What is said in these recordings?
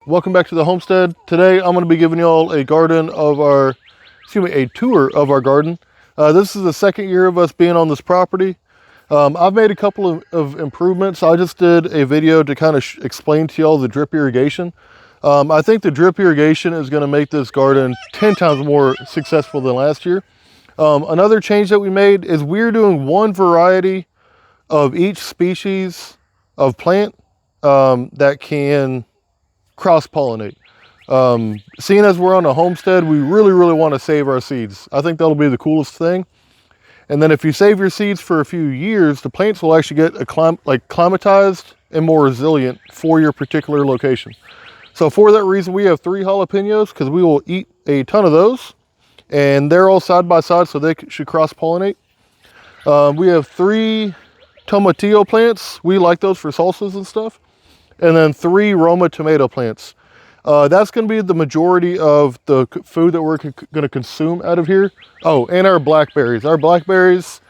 welcome back to the homestead. Today I'm going to be giving you all a tour of our garden. This is the second year of us being on this property. I've made a couple of improvements. I just did a video to kind of explain to y'all the drip irrigation. I think the drip irrigation is going to make this garden 10 times more successful than last year. Another change that we made is we're doing one variety of each species of plant that can cross-pollinate. Seeing as we're on a homestead, we really want to save our seeds. I think that'll be the coolest thing. And then if you save your seeds for a few years, the plants will actually get acclimatized and more resilient for your particular location. So for that reason, we have 3 jalapenos because we will eat a ton of those, and they're all side by side, so they should cross-pollinate. We have 3 tomatillo plants. We like those for salsas and stuff. And then 3 Roma tomato plants. That's going to be the majority of the food that we're going to consume out of here. Oh, and our blackberries. Our blackberries,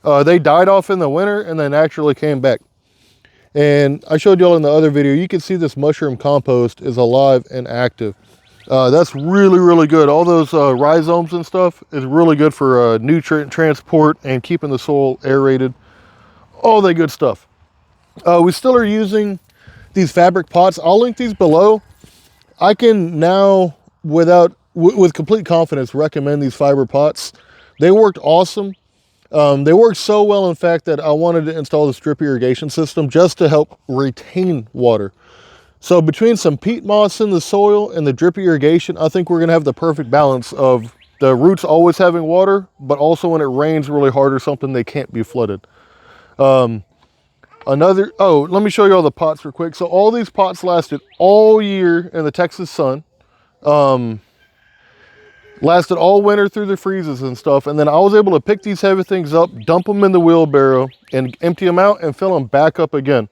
they died off in the winter and then naturally came back. And I showed y'all in the other video, you can see this mushroom compost is alive and active. That's really good. All those rhizomes and stuff is really good for nutrient transport and keeping the soil aerated. All that good stuff. We still are using these fabric pots. I'll link these below. I can now, with complete confidence, recommend these fiber pots. They worked awesome. They worked so well, in fact, that I wanted to install this drip irrigation system just to help retain water. So between some peat moss in the soil and the drip irrigation, I think we're going to have the perfect balance of the roots always having water, but also when it rains really hard or something, they can't be flooded. Let me show you all the pots real quick. So all these pots lasted all year in the Texas sun. Lasted all winter through the freezes and stuff. And then I was able to pick these heavy things up, dump them in the wheelbarrow, and empty them out and fill them back up again.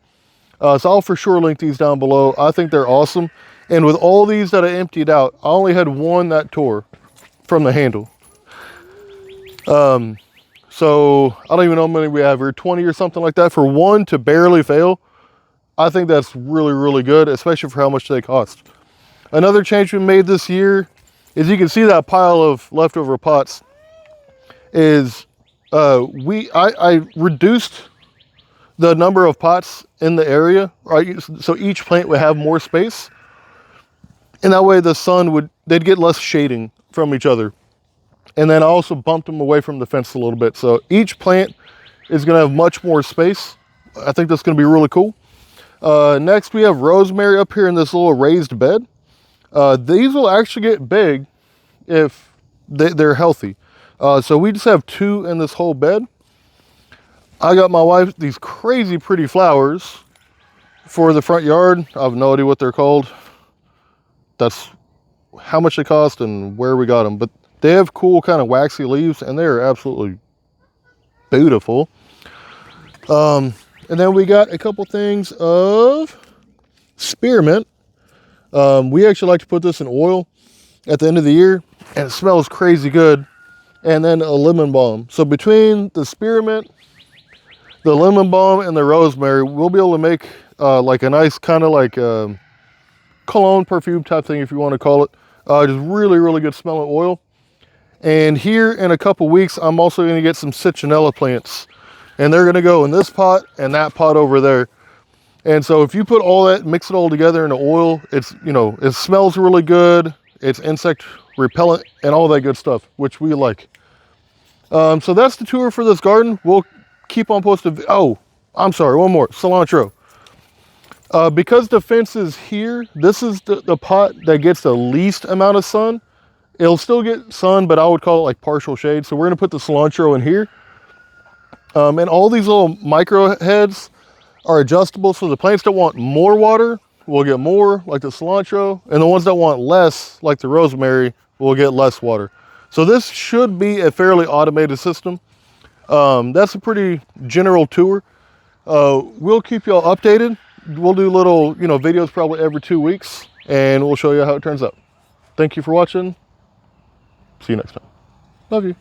So I'll for sure link these down below. I think they're awesome. And with all these that I emptied out, I only had one that tore from the handle. So I don't even know how many we have here, 20 or something like that. For one to barely fail, I think that's really good, especially for how much they cost. Another change we made this year is, you can see that pile of leftover pots is I reduced the number of pots in the area, right? So each plant would have more space, and that way the sun they'd get less shading from each other. And then I also bumped them away from the fence a little bit. So each plant is going to have much more space. I think that's going to be really cool. Next, we have rosemary up here in this little raised bed. These will actually get big if they're healthy. So we just have 2 in this whole bed. I got my wife these crazy pretty flowers for the front yard. I have no idea what they're called. That's how much they cost and where we got them. But they have cool kind of waxy leaves, and they're absolutely beautiful. And then we got a couple things of spearmint. We actually like to put this in oil at the end of the year, and it smells crazy good. And then a lemon balm. So between the spearmint, the lemon balm, and the rosemary, we'll be able to make like a nice kind of like cologne perfume type thing, if you want to call it. Just really good smelling oil. And here in a couple weeks, I'm also going to get some citronella plants, and they're going to go in this pot and that pot over there. And so if you put all that, mix it all together in the oil, it's, it smells really good. It's insect repellent and all that good stuff, which we like. So that's the tour for this garden. We'll keep on posting. Oh, I'm sorry, one more, cilantro. Because the fence is here, this is the pot that gets the least amount of sun. It'll still get sun, but I would call it like partial shade. So we're going to put the cilantro in here. And all these little micro heads are adjustable. So the plants that want more water will get more, like the cilantro. And the ones that want less, like the rosemary, will get less water. So this should be a fairly automated system. That's a pretty general tour. We'll keep y'all updated. We'll do little, videos probably every 2 weeks, and we'll show you how it turns out. Thank you for watching. See you next time. Love you.